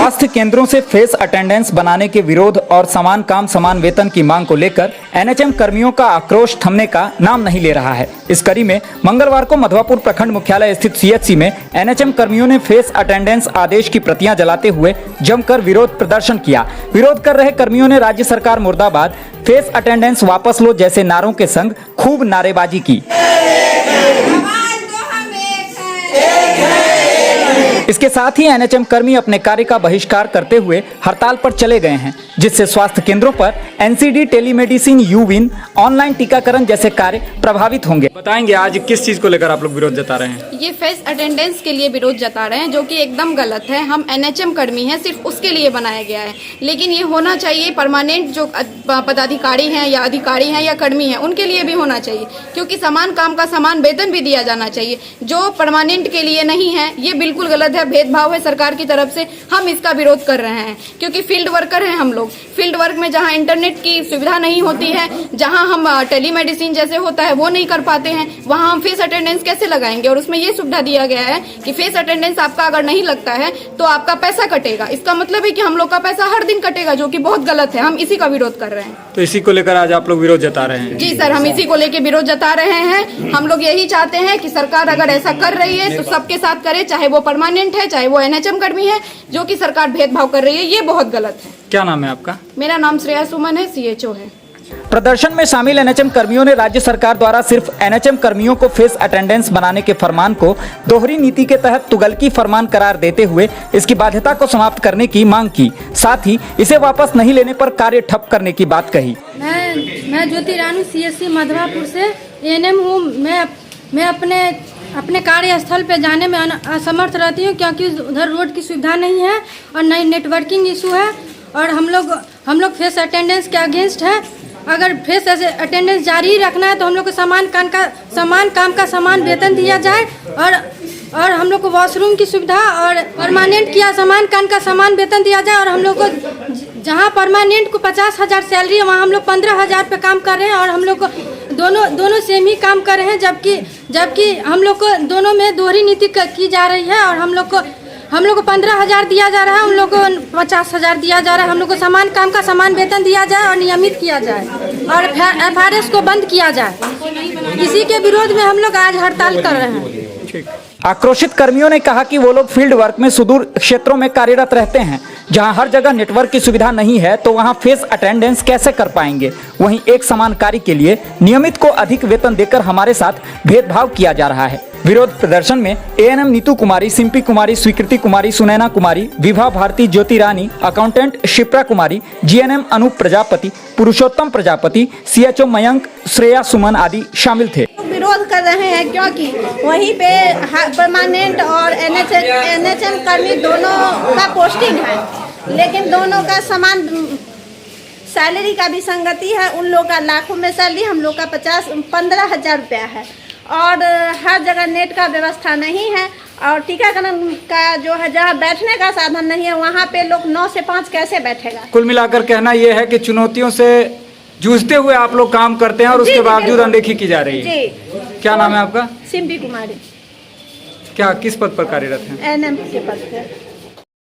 स्वास्थ्य केंद्रों से फेस अटेंडेंस बनाने के विरोध और समान काम समान वेतन की मांग को लेकर एनएचएम कर्मियों का आक्रोश थमने का नाम नहीं ले रहा है। इस कड़ी में मंगलवार को मधवापुर प्रखंड मुख्यालय स्थित सीएचसी में एनएचएम कर्मियों ने फेस अटेंडेंस आदेश की प्रतियां जलाते हुए जमकर विरोध प्रदर्शन किया। विरोध कर रहे कर्मियों ने राज्य सरकार मुर्दाबाद, फेस अटेंडेंस वापस लो जैसे नारों के संग खूब नारेबाजी की। इसके साथ ही एनएचएम कर्मी अपने कार्य का बहिष्कार करते हुए हड़ताल पर चले गए हैं, जिससे स्वास्थ्य केंद्रों पर एनसीडी, टेलीमेडिसिन, यूविन, ऑनलाइन टीकाकरण जैसे कार्य प्रभावित होंगे। बताएंगे आज किस चीज को लेकर आप लोग विरोध जता रहे हैं? ये फेस अटेंडेंस के लिए विरोध जता रहे हैं, जो कि एकदम गलत है। हम एनएचएम कर्मी हैं, सिर्फ उसके लिए बनाया गया है, लेकिन ये होना चाहिए परमानेंट जो पदाधिकारी हैं या अधिकारी हैं या कर्मी हैं उनके लिए भी होना चाहिए, क्योंकि समान काम का समान वेतन भी दिया जाना चाहिए। जो परमानेंट के लिए नहीं है ये बिल्कुल गलत है, भेदभाव है सरकार की तरफ से। हम इसका विरोध कर रहे हैं क्योंकि फील्ड वर्कर हैं हम लोग। फील्ड वर्क में जहां इंटरनेट की सुविधा नहीं होती है, जहां हम टेलीमेडिसिन जैसे होता है वो नहीं कर पाते हैं, वहां हम फेस अटेंडेंस कैसे लगाएंगे? और उसमें ये सुविधा दिया गया है कि फेस अटेंडेंस आपका अगर नहीं लगता है तो आपका पैसा कटेगा। इसका मतलब है कि हम लोग का पैसा हर दिन कटेगा, जो कि बहुत गलत है। हम इसी का विरोध कर रहे हैं। तो इसी को लेकर आज आप लोग विरोध जता रहे हैं? जी सर, हम इसी को लेकर विरोध जता रहे हैं। हम लोग यही चाहते हैं कि सरकार अगर ऐसा कर रही है तो सबके साथ करे, चाहे वो परमानेंट है चाहे वो एनएचएम कर्मी है। जो कि सरकार भेदभाव कर रही है ये बहुत गलत है। क्या नाम है आपका? मेरा नाम श्रेया सुमन है, सीएचओ है। प्रदर्शन में शामिल एनएचएम कर्मियों ने राज्य सरकार द्वारा सिर्फ एनएचएम कर्मियों को फेस अटेंडेंस बनाने के फरमान को दोहरी नीति के तहत तुगलकी फरमान करार देते हुए इसकी बाध्यता को समाप्त करने की मांग की। साथ ही इसे वापस नहीं लेने पर कार्य ठप करने की बात कही। मैं ज्योति रानू सीएचसी मधवापुर से एएनएम हूँ। मैं अपने कार्यस्थल पे जाने में असमर्थ रहती हूँ, क्योंकि उधर रोड की सुविधा नहीं है और नई नेटवर्किंग इशू है। और हम लोग फेस अटेंडेंस के अगेंस्ट है। अगर फेस अटेंडेंस जारी रखना है तो हम लोग को समान काम का समान वेतन दिया जाए, और हम लोग को वॉशरूम की सुविधा और परमानेंट किया समान काम का समान वेतन दिया जाए। और हम लोग को जहाँ परमानेंट को 50,000 सैलरी है वहाँ हम लोग 15,000 पे काम कर रहे हैं, और हम लोग को दोनों सेम ही काम कर रहे हैं, जबकि हम लोग को दोनों में दोहरी नीति की जा रही है। और हम लोग को 15,000 दिया जा रहा है, उन लोग को 50,000 दिया जा रहा है। हम लोग को समान काम का समान वेतन दिया जाए और नियमित किया जाए, और FRS को बंद किया जाए। इसी के विरोध में हम लोग आज हड़ताल कर रहे हैं। आक्रोशित कर्मियों ने कहा कि वो लोग फील्ड वर्क में सुदूर क्षेत्रों में कार्यरत रहते हैं, जहां हर जगह नेटवर्क की सुविधा नहीं है, तो वहां फेस अटेंडेंस कैसे कर पाएंगे? वहीं एक समान कार्य के लिए नियमित को अधिक वेतन देकर हमारे साथ भेदभाव किया जा रहा है। विरोध प्रदर्शन में एएनएम नीतू कुमारी, सिंपी कुमारी, स्वीकृति कुमारी, सुनैना कुमारी, विभा भारती, ज्योति रानी, अकाउंटेंट शिप्रा कुमारी, जीएनएम अनूप प्रजापति, पुरुषोत्तम प्रजापति, सीएचओ मयंक, श्रेया सुमन आदि शामिल थे। विरोध कर रहे हैं क्योंकि वहीं पे परमानेंट और एनएचएम कर्मी दोनों का पोस्टिंग है, लेकिन दोनों का समान सैलरी का भी संगति है। उन लोग का लाखों में सैलरी, हम लोग का 15,000 रुपया है। और हर जगह नेट का व्यवस्था नहीं है, और टीकाकरण का जो है जहाँ बैठने का साधन नहीं है वहाँ पे लोग 9 से 5 कैसे बैठेगा? कुल मिलाकर कहना यह है कि चुनौतियों से जूझते हुए आप लोग काम करते हैं और उसके बावजूद अनदेखी की जा रही है। जी। क्या नाम है आपका? सिंपी कुमारी। क्या किस पद पर कार्यरत हैं? एएनएम के पद पर।